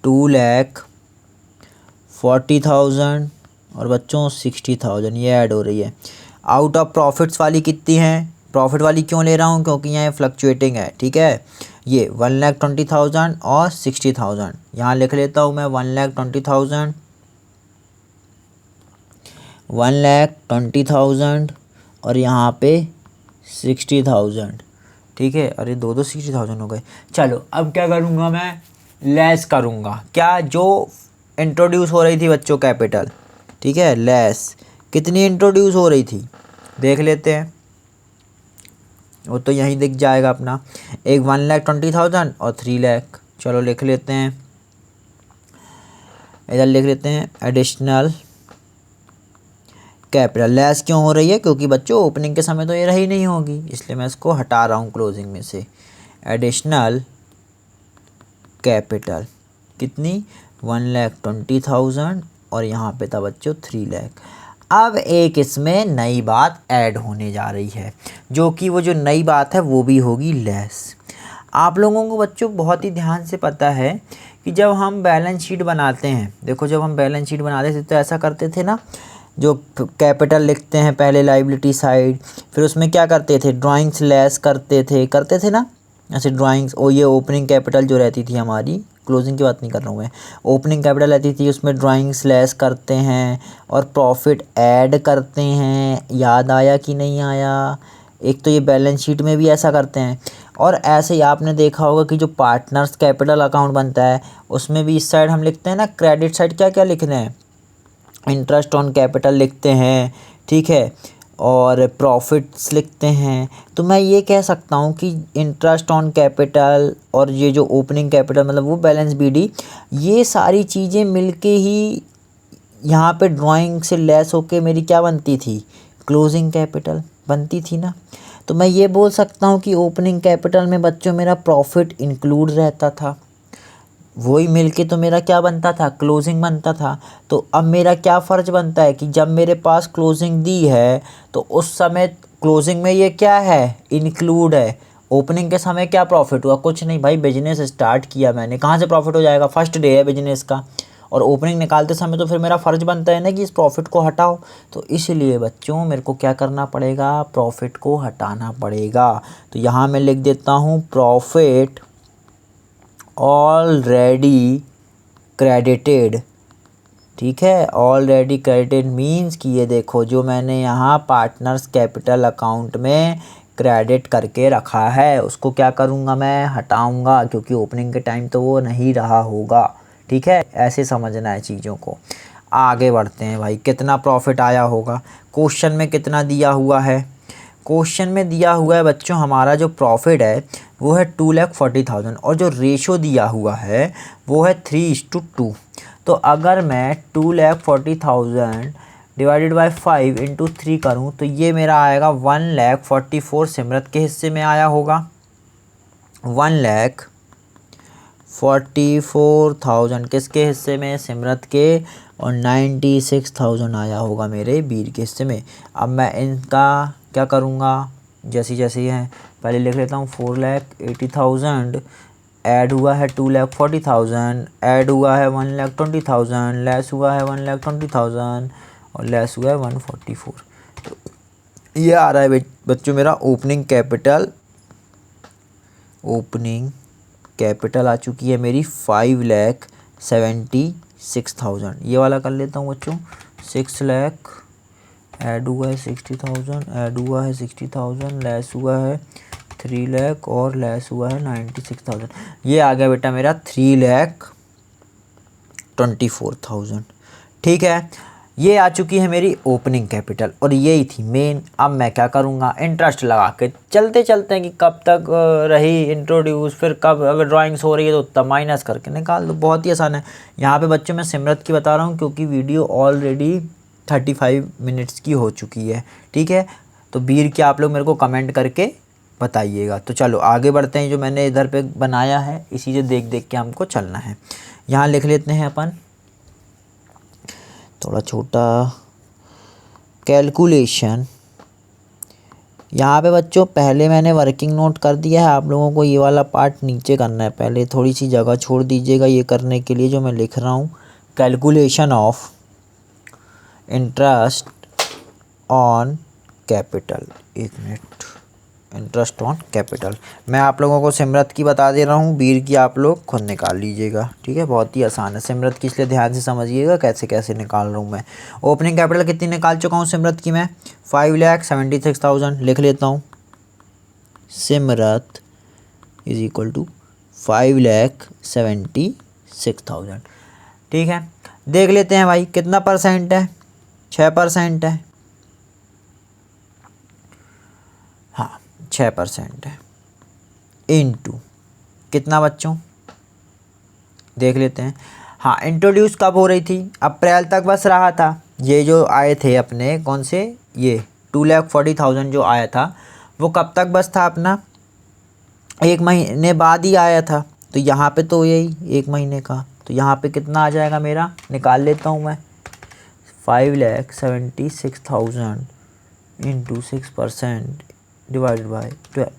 [SPEAKER 1] 2,40,000 और बच्चों 60,000, ये ऐड हो रही है। आउट ऑफ प्रॉफिट्स वाली कितनी है, प्रॉफिट वाली क्यों ले रहा हूँ, क्योंकि यहाँ फ्लक्चुएटिंग है। ठीक है, ये 1,20,000 और 60,000, यहाँ लिख लेता हूँ मैं 1,20,000 और यहाँ पे 60,000। ठीक है, अरे दो 60,000 हो गए। चलो अब क्या करूँगा मैं, लेस करूँगा। क्या, जो इंट्रोड्यूस हो रही थी बच्चों कैपिटल, ठीक है, लेस कितनी इंट्रोड्यूस हो रही थी, देख लेते हैं। वो तो यहीं दिख जाएगा अपना, एक 1,20,000 और 3 लाख। चलो लिख लेते हैं, इधर लिख लेते हैं एडिशनल कैपिटल। लेस क्यों हो रही है, क्योंकि बच्चों ओपनिंग के समय तो ये रही नहीं होगी, इसलिए मैं इसको हटा रहा हूँ क्लोजिंग में से। एडिशनल कैपिटल कितनी, 1,20,000 और यहाँ पे था बच्चों 3 लाख। अब एक इसमें नई बात ऐड होने जा रही है, जो कि वो जो नई बात है वो भी होगी लेस। आप लोगों को बच्चों बहुत ही ध्यान से पता है कि जब हम बैलेंस शीट बनाते हैं, देखो जब हम बैलेंस शीट बनाते थे तो ऐसा करते थे ना, जो कैपिटल लिखते हैं पहले लायबिलिटी साइड, फिर उसमें क्या करते थे, ड्राइंग्स लेस करते थे ना, ऐसे ड्राइंग्स। ये ओपनिंग कैपिटल जो रहती थी हमारी, क्लोजिंग की बात नहीं कर रहा हूँ मैं, ओपनिंग कैपिटल रहती थी, उसमें ड्राइंग्स लेस करते हैं और प्रॉफिट ऐड करते हैं। याद आया कि नहीं आया, एक तो ये बैलेंस शीट में भी ऐसा करते हैं, और ऐसे ही आपने देखा होगा कि जो पार्टनर्स कैपिटल अकाउंट बनता है उसमें भी इस साइड हम लिखते हैं ना, क्रेडिट साइड क्या क्या लिख रहे हैं, इंटरेस्ट ऑन कैपिटल लिखते हैं। ठीक है, और प्रॉफिट्स लिखते हैं। तो मैं ये कह सकता हूँ कि इंटरेस्ट ऑन कैपिटल और ये जो ओपनिंग कैपिटल मतलब वो बैलेंस बीडी, ये सारी चीज़ें मिलके ही यहाँ पे ड्राइंग से लेस होके मेरी क्या बनती थी, क्लोजिंग कैपिटल बनती थी ना। तो मैं ये बोल सकता हूँ कि ओपनिंग कैपिटल में बच्चों मेरा प्रॉफिट इंक्लूड रहता था, वही मिलके तो मेरा क्या बनता था, क्लोजिंग बनता था। तो अब मेरा क्या फ़र्ज बनता है कि जब मेरे पास क्लोजिंग दी है तो उस समय क्लोजिंग में ये क्या है, इंक्लूड है। ओपनिंग के समय क्या प्रॉफिट हुआ, कुछ नहीं भाई, बिजनेस स्टार्ट किया मैंने, कहाँ से प्रॉफिट हो जाएगा, फर्स्ट डे है बिजनेस का, और ओपनिंग निकालते समय तो फिर मेरा फ़र्ज बनता है ना कि इस प्रॉफिट को हटाओ। तो इसलिए बच्चों मेरे को क्या करना पड़ेगा, प्रॉफिट को हटाना पड़ेगा। तो यहाँ मैं लिख देता हूँ प्रॉफिट ऑलरेडी क्रेडिटेड। ठीक है, ऑलरेडी क्रेडिटेड मीन्स कि ये देखो जो मैंने यहाँ पार्टनर्स कैपिटल अकाउंट में क्रेडिट करके रखा है उसको क्या करूँगा, मैं हटाऊँगा, क्योंकि ओपनिंग के टाइम तो वो नहीं रहा होगा। ठीक है, ऐसे समझना है चीज़ों को। आगे बढ़ते हैं भाई, कितना प्रॉफिट आया होगा, क्वेश्चन में कितना दिया हुआ है। क्वेश्चन में दिया हुआ है बच्चों हमारा जो प्रॉफिट है वो है 2,40,000 और जो रेशो दिया हुआ है वो है 3:2। तो अगर मैं 2,40,000 डिवाइडेड बाय 5 इंटू 3 करूँ तो ये मेरा आएगा 1,44,000 सिमरत के हिस्से में आया होगा, 1,44,000 किसके हिस्से में, सिमरत के, और 96,000 आया होगा मेरे बीर के हिस्से में। अब मैं इनका क्या करूँगा, जैसे जैसे ही है पहले लिख लेता हूँ 4,80,000 ऐड हुआ है 2,40,000 ऐड हुआ है 1,20,000 लेस हुआ है 1,20,000 और लेस हुआ है 144। तो ये आ रहा है बच्चों मेरा ओपनिंग कैपिटल आ चुकी है मेरी 5,76,000। ये वाला कर लेता हूँ बच्चों 6 लाख ऐड हुआ है 60,000 ऐड हुआ है 60,000 लेस हुआ है 3 लाख और लेस हुआ है 96,000। ये आ गया बेटा मेरा 3,24,000। ठीक है, ये आ चुकी है मेरी ओपनिंग कैपिटल और यही थी मेन। अब मैं क्या करूँगा, इंटरेस्ट लगा के चलते चलते हैं कि कब तक रही इंट्रोड्यूस, फिर कब अगर ड्राइंग्स हो रही है तो तब माइनस करके निकाल दो। बहुत ही आसान है। यहाँ पे बच्चों मैं सिमरत की बता रहा हूँ क्योंकि वीडियो ऑलरेडी 35 मिनट्स की हो चुकी है। ठीक है, तो वीर की आप लोग मेरे को कमेंट करके बताइएगा। तो चलो आगे बढ़ते हैं। जो मैंने इधर पे बनाया है इसी से देख देख के हमको चलना है। यहाँ लिख लेते हैं अपन थोड़ा छोटा कैलकुलेशन। यहाँ पे बच्चों पहले मैंने वर्किंग नोट कर दिया है, आप लोगों को ये वाला पार्ट नीचे करना है। पहले थोड़ी सी जगह छोड़ दीजिएगा ये करने के लिए जो मैं लिख रहा हूँ, calculation of interest on capital. एक मिनट, इंटरेस्ट ऑन कैपिटल मैं आप लोगों को सिमरत की बता दे रहा हूँ, वीर की आप लोग खुद निकाल लीजिएगा। ठीक है, बहुत ही आसान है। सिमरत की इसलिए ध्यान से समझिएगा कैसे कैसे निकाल रहा हूँ मैं। ओपनिंग कैपिटल कितनी निकाल चुका हूँ सिमरत की मैं, 5,76,000 लिख लेता हूँ। Simrat is equal to 5,76,000। ठीक है, देख लेते हैं भाई कितना परसेंट है, 6% है। हाँ 6% है इनटू कितना बच्चों देख लेते हैं। हाँ, इंट्रोड्यूस कब हो रही थी, अप्रैल तक बस रहा था। ये जो आए थे अपने कौन से, ये 2,40,000 जो आया था वो कब तक बस था अपना, 1 महीने बाद ही आया था। तो यहाँ पे तो यही 1 महीने का, तो यहाँ पे कितना आ जाएगा मेरा, निकाल लेता हूँ मैं। 5,76,000 इंटू 6% डिवाइडेड बाई 12,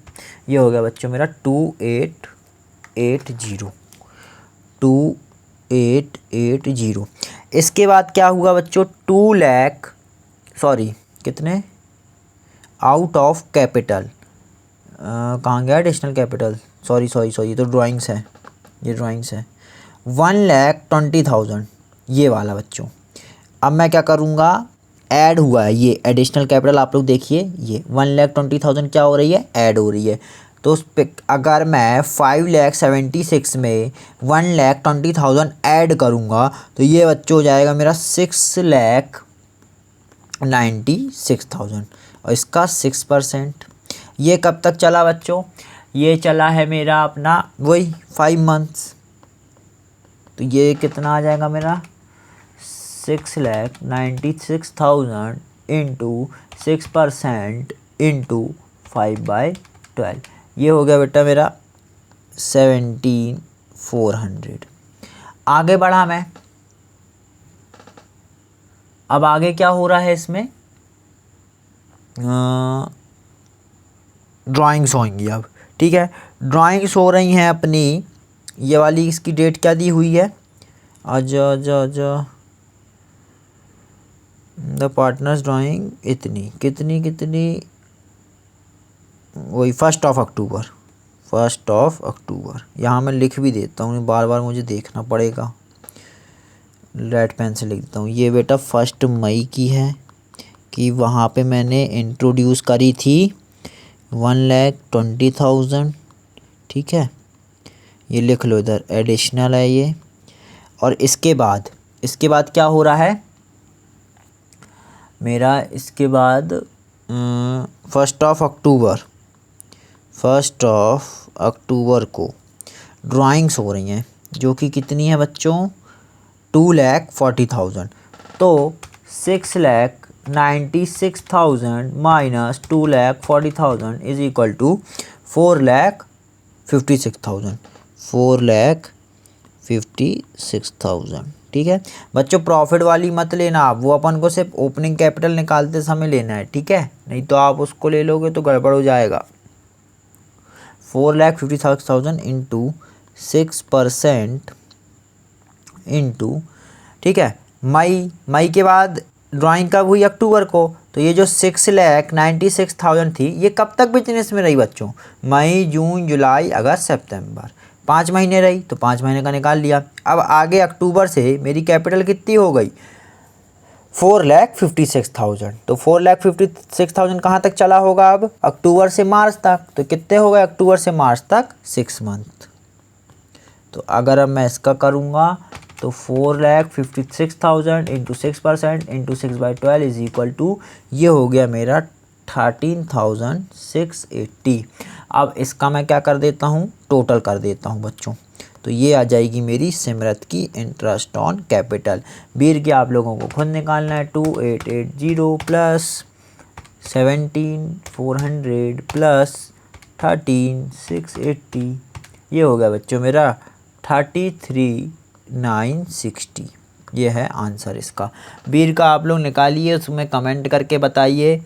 [SPEAKER 1] ये हो गया बच्चों मेरा 2,880। इसके बाद क्या हुआ बच्चों, 2 लाख कितने आउट ऑफ कैपिटल, कहाँ गया एडिशनल कैपिटल, सॉरी ये तो ड्राइंग्स है, ये ड्राइंग्स है। 1,20,000 ये वाला बच्चों। अब मैं क्या करूँगा, ऐड हुआ है ये एडिशनल कैपिटल, आप लोग देखिए ये 1,20,000 क्या हो रही है, ऐड हो रही है। तो उस पर अगर मैं 5,76,000 में 1,20,000 ऐड करूँगा तो ये बच्चों हो जाएगा मेरा 6,96,000 और इसका 6%। ये कब तक चला बच्चों, ये चला है मेरा अपना वही 5 मंथ्स। तो ये कितना आ जाएगा मेरा 6,96,000 इंटू 6% इंटू 5/12, ये हो गया बेटा मेरा 17,400। आगे बढ़ा मैं, अब आगे क्या हो रहा है इसमें, ड्राइंग्स होंगी अब। ठीक है, ड्राइंग्स हो रही हैं अपनी, ये वाली इसकी डेट क्या दी हुई है, आजा द पार्टनर्स ड्राइंग कितनी वही 1 अक्टूबर। यहाँ मैं लिख भी देता हूँ, बार बार मुझे देखना पड़ेगा, रेड पेन से लिख देता हूँ। ये बेटा 1 मई की है कि वहाँ पे मैंने इंट्रोड्यूस करी थी 1,20,000। ठीक है, ये लिख लो इधर, एडिशनल है ये। और इसके बाद क्या हो रहा है मेरा, इसके बाद 1 अक्टूबर को ड्राइंग्स हो रही हैं जो कि कितनी है बच्चों, 2,40,000। तो 6,96,000 माइनस 2,40,000 इज इक्वल टू 4,56,000। ठीक है बच्चों, प्रॉफिट वाली मत लेना आप, वो अपन को सिर्फ ओपनिंग कैपिटल निकालते समय लेना है, ठीक है, नहीं तो आप उसको ले लोगे तो गड़बड़ हो जाएगा। 4,50,000 इंटू 6% इंटू, ठीक है, मई के बाद ड्राइंग कब हुई, अक्टूबर को, तो ये जो 6,96,000 थी ये कब तक बिजनेस में रही बच्चों, मई जून जुलाई अगस्त सितंबर, 5 महीने रही, तो 5 महीने का निकाल लिया। अब आगे अक्टूबर से मेरी कैपिटल कितनी हो गई, 4,56,000, तो 4,56,000 कहाँ तक चला होगा, अब अक्टूबर से मार्च तक, तो कितने हो गए अक्टूबर से मार्च तक, 6 मंथ। तो अगर अब मैं इसका करूँगा तो 4,56,000 into 6% into 6/12 is equal to, ये हो गया मेरा 13,680। अब इसका मैं क्या कर देता हूँ, टोटल कर देता हूँ बच्चों, तो ये आ जाएगी मेरी सिमरत की इंटरेस्ट ऑन कैपिटल। बीर की आप लोगों को खुद निकालना है, 2,880 प्लस 17,400 प्लस 13,680, ये हो गया बच्चों मेरा 33,960, ये है आंसर इसका। बीर का आप लोग निकालिए, उसमें कमेंट करके बताइए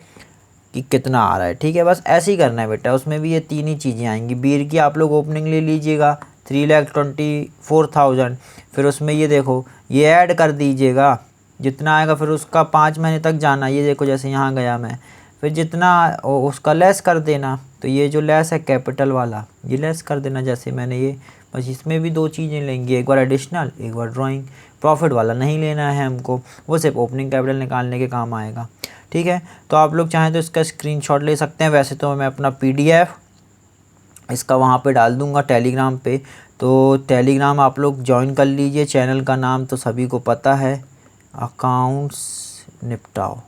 [SPEAKER 1] कि कितना आ रहा है, ठीक है, बस ऐसे ही करना है बेटा, उसमें भी ये 3 ही चीज़ें आएंगी। बीर की आप लोग ओपनिंग ले लीजिएगा 3,24,000, फिर उसमें ये देखो ये ऐड कर दीजिएगा जितना आएगा, फिर उसका 5 महीने तक जाना, ये देखो जैसे यहाँ गया मैं, फिर जितना उसका लेस कर देना, तो ये जो लेस है कैपिटल वाला ये लेस कर देना जैसे मैंने ये, बस इसमें भी 2 चीज़ें लेंगे, एक बार एडिशनल एक बार ड्राइंग। प्रॉफिट वाला नहीं लेना है हमको, वो सिर्फ ओपनिंग कैपिटल निकालने के काम आएगा, ठीक है। तो आप लोग चाहें तो इसका स्क्रीनशॉट ले सकते हैं, वैसे तो मैं अपना PDF इसका वहाँ पे डाल दूँगा टेलीग्राम पे, तो टेलीग्राम आप लोग ज्वाइन कर लीजिए। चैनल का नाम तो सभी को पता है, अकाउंट्स निपटाओ,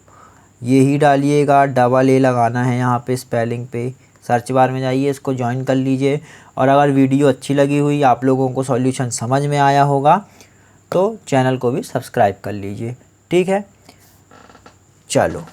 [SPEAKER 1] ये ही डालिएगा, AA लगाना है यहाँ पे स्पेलिंग पे, सर्च बार में जाइए, इसको ज्वाइन कर लीजिए। और अगर वीडियो अच्छी लगी हुई, आप लोगों को सॉल्यूशन समझ में आया होगा, तो चैनल को भी सब्सक्राइब कर लीजिए, ठीक है, चलो।